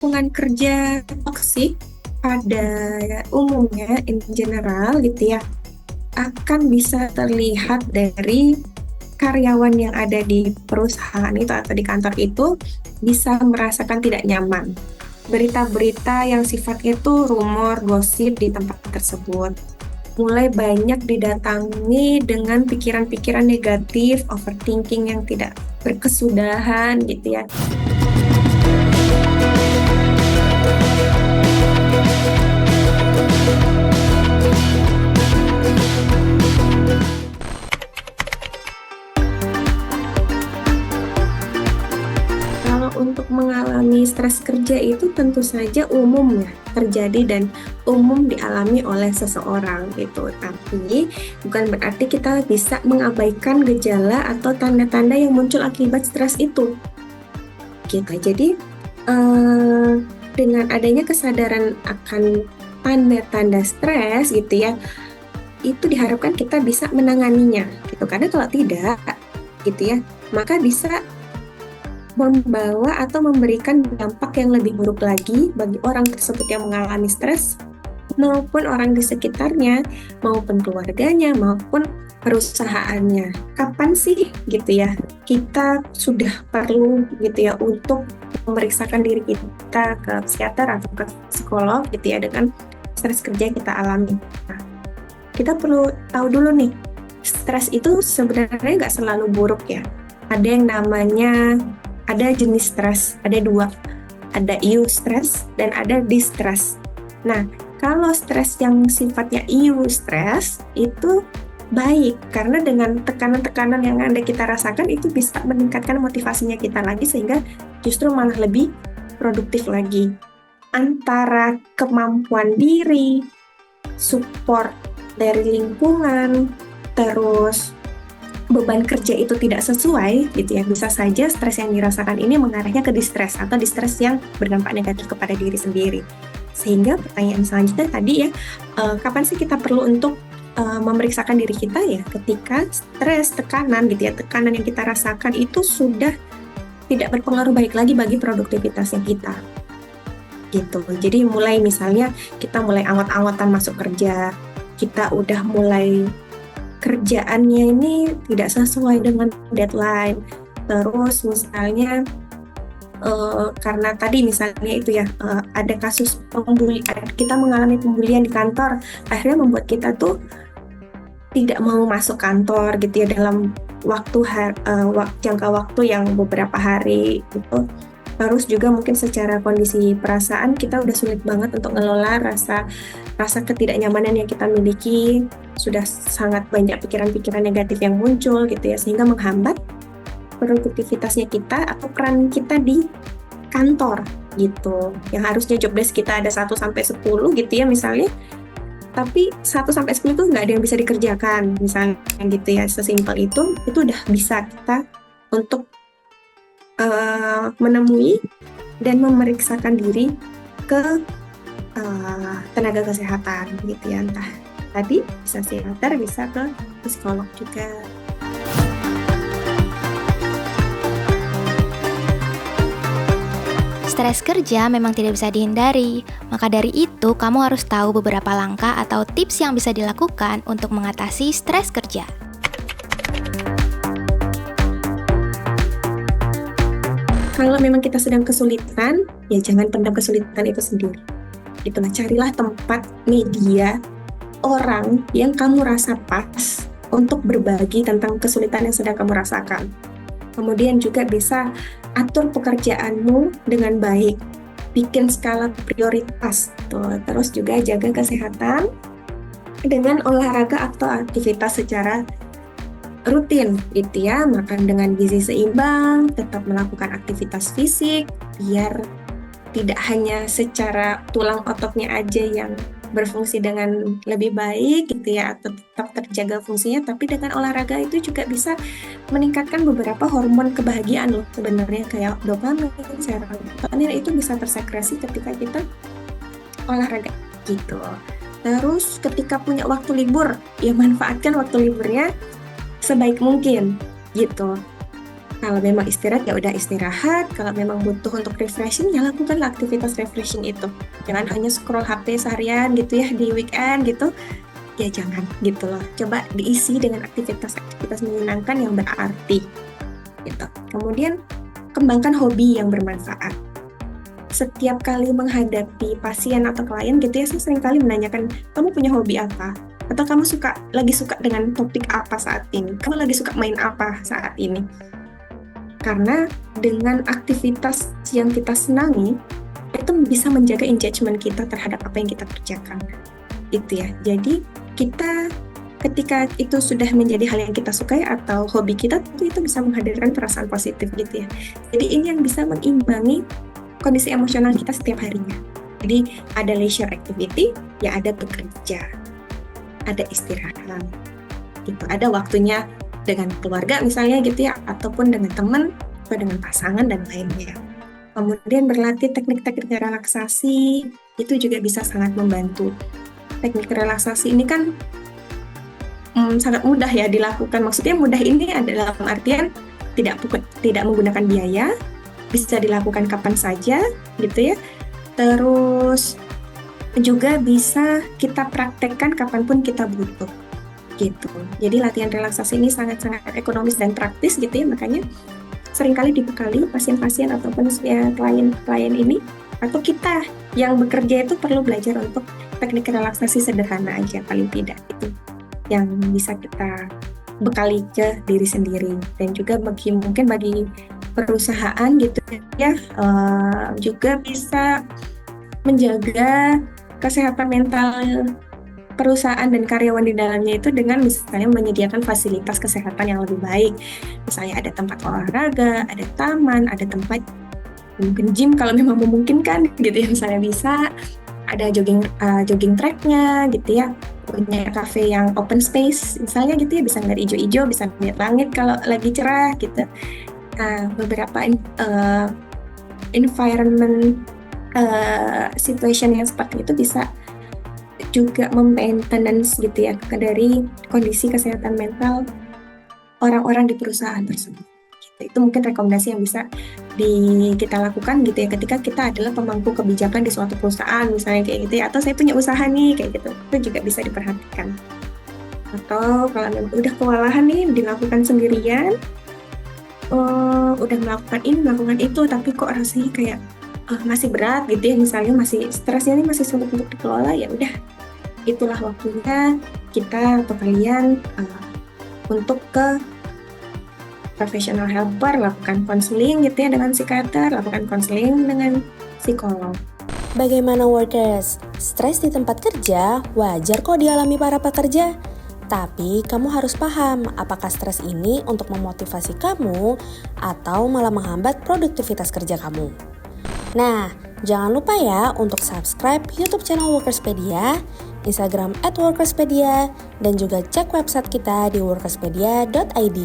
Lingkungan kerja toksik pada umumnya in general gitu ya akan bisa terlihat dari karyawan yang ada di perusahaan itu atau di kantor itu bisa merasakan tidak nyaman. Berita-berita yang sifatnya itu rumor, gosip di tempat tersebut mulai banyak didatangi dengan pikiran-pikiran negatif, overthinking yang tidak berkesudahan gitu ya. Kalau untuk mengalami stres kerja itu tentu saja umum ya terjadi dan umum dialami oleh seseorang gitu. Tapi bukan berarti kita bisa mengabaikan gejala atau tanda-tanda yang muncul akibat stres itu. Gitu. Jadi dengan adanya kesadaran akan tanda-tanda stres gitu ya, itu diharapkan kita bisa menanganinya gitu. Karena kalau tidak gitu ya, maka bisa membawa atau memberikan dampak yang lebih buruk lagi bagi orang tersebut yang mengalami stres maupun orang di sekitarnya, maupun keluarganya, maupun perusahaannya. Kapan sih gitu ya kita sudah perlu gitu ya untuk memeriksakan diri kita ke psikiater atau ke psikolog gitu ya dengan stres kerja yang kita alami. Nah, kita perlu tahu dulu nih, stres itu sebenarnya nggak selalu buruk ya. Ada jenis stres, ada dua. Ada eustress dan ada distress. Nah, kalau stres yang sifatnya eustress itu baik, karena dengan tekanan-tekanan yang Anda kita rasakan itu bisa meningkatkan motivasinya kita lagi sehingga justru malah lebih produktif lagi. Antara kemampuan diri, support dari lingkungan, terus beban kerja itu tidak sesuai gitu ya, bisa saja stres yang dirasakan ini mengarahnya ke distress atau distress yang berdampak negatif kepada diri sendiri. Sehingga pertanyaan selanjutnya tadi ya, kapan sih kita perlu untuk memeriksakan diri kita ya? Ketika stres, tekanan gitu ya, tekanan yang kita rasakan itu sudah tidak berpengaruh baik lagi bagi produktivitasnya kita. Gitu. Jadi misalnya kita mulai anggot-anggotan masuk kerja, kita udah mulai kerjaannya ini tidak sesuai dengan deadline. Terus misalnya karena tadi misalnya itu ya ada kasus pembulian, kita mengalami pembulian di kantor, akhirnya membuat kita tuh tidak mau masuk kantor gitu ya dalam jangka waktu yang beberapa hari gitu. Terus juga mungkin secara kondisi perasaan kita udah sulit banget untuk ngelola rasa ketidaknyamanan yang kita miliki, sudah sangat banyak pikiran-pikiran negatif yang muncul gitu ya, sehingga menghambat produktivitasnya kita atau peran kita di kantor gitu. Yang harusnya job desk kita ada 1-10 gitu ya misalnya, tapi 1-10 itu nggak ada yang bisa dikerjakan misalnya gitu ya, sesimpel itu udah bisa kita untuk menemui dan memeriksakan diri ke tenaga kesehatan gitu ya, entah tadi bisa psikiater, bisa ke psikolog juga. Stres kerja memang tidak bisa dihindari, maka dari itu kamu harus tahu beberapa langkah atau tips yang bisa dilakukan untuk mengatasi stres kerja. Kalau memang kita sedang kesulitan, ya jangan pendam kesulitan itu sendiri. Itulah, carilah tempat, media, orang yang kamu rasa pas untuk berbagi tentang kesulitan yang sedang kamu rasakan. Kemudian juga bisa atur pekerjaanmu dengan baik, bikin skala prioritas, tuh. Terus juga jaga kesehatan dengan olahraga atau aktivitas secara rutin gitu ya, makan dengan gizi seimbang, tetap melakukan aktivitas fisik biar tidak hanya secara tulang ototnya aja yang berfungsi dengan lebih baik gitu ya, atau tetap terjaga fungsinya, tapi dengan olahraga itu juga bisa meningkatkan beberapa hormon kebahagiaan loh sebenarnya, kayak dopamin, serotonin, itu bisa tersekresi ketika kita olahraga gitu. Terus ketika punya waktu libur, ya manfaatkan waktu liburnya sebaik mungkin gitu. Kalau memang istirahat ya udah istirahat, kalau memang butuh untuk refreshing ya lakukanlah aktivitas refreshing itu. Jangan hanya scroll HP seharian gitu ya di weekend gitu. Ya jangan gitu loh. Coba diisi dengan aktivitas-aktivitas menyenangkan yang berarti gitu. Kemudian kembangkan hobi yang bermanfaat. Setiap kali menghadapi pasien atau klien gitu ya, saya sering kali menanyakan, kamu punya hobi apa? Atau kamu lagi suka dengan topik apa saat ini? Kamu lagi suka main apa saat ini? Karena dengan aktivitas yang kita senangi, itu bisa menjaga engagement kita terhadap apa yang kita kerjakan. Itu ya. Jadi kita ketika itu sudah menjadi hal yang kita sukai atau hobi kita, itu bisa menghadirkan perasaan positif gitu ya. Jadi ini yang bisa mengimbangi kondisi emosional kita setiap harinya. Jadi ada leisure activity, ya ada bekerja, ada istirahat, gitu. Ada waktunya dengan keluarga misalnya gitu ya, ataupun dengan teman, atau dengan pasangan dan lainnya. Kemudian berlatih teknik-teknik relaksasi, itu juga bisa sangat membantu. Teknik relaksasi ini kan sangat mudah ya dilakukan. Maksudnya mudah ini adalah dalam artian tidak menggunakan biaya, bisa dilakukan kapan saja gitu ya. Terus juga bisa kita praktekkan kapanpun kita butuh gitu. Jadi latihan relaksasi ini sangat-sangat ekonomis dan praktis gitu ya, makanya seringkali dibekali pasien-pasien ataupun ya, klien-klien ini atau kita yang bekerja itu perlu belajar untuk teknik relaksasi sederhana aja paling tidak itu yang bisa kita bekali ke diri sendiri. Dan juga mungkin bagi perusahaan gitu ya, juga bisa menjaga kesehatan mental perusahaan dan karyawan di dalamnya itu dengan misalnya menyediakan fasilitas kesehatan yang lebih baik. Misalnya ada tempat olahraga, ada taman, ada tempat mungkin gym kalau memang memungkinkan gitu ya, misalnya bisa ada jogging tracknya gitu ya, punya cafe yang open space misalnya gitu ya, bisa ngeliat hijau-hijau, bisa ngeliat langit kalau lagi cerah gitu. Nah, beberapa environment situation yang seperti itu bisa juga maintenance gitu ya dari kondisi kesehatan mental orang-orang di perusahaan tersebut. Itu mungkin rekomendasi yang bisa kita lakukan gitu ya ketika kita adalah pemangku kebijakan di suatu perusahaan misalnya kayak gitu ya, atau saya punya usaha nih kayak gitu, itu juga bisa diperhatikan. Atau kalau udah kewalahan nih dilakukan sendirian, udah melakukan itu tapi kok rasanya kayak masih berat gitu ya, misalnya masih stresnya ini masih sulit untuk dikelola, ya udah itulah waktunya kita atau kalian untuk ke professional helper, lakukan konseling gitu ya dengan psikiater, lakukan konseling dengan psikolog. Bagaimana workers? Stres di tempat kerja wajar kok dialami para pekerja. Tapi kamu harus paham apakah stres ini untuk memotivasi kamu atau malah menghambat produktivitas kerja kamu. Nah, jangan lupa ya untuk subscribe YouTube channel Workerspedia, Instagram @workerspedia, dan juga cek website kita di workerspedia.id.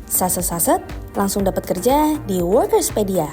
Saset-saset, langsung dapat kerja di Workerspedia.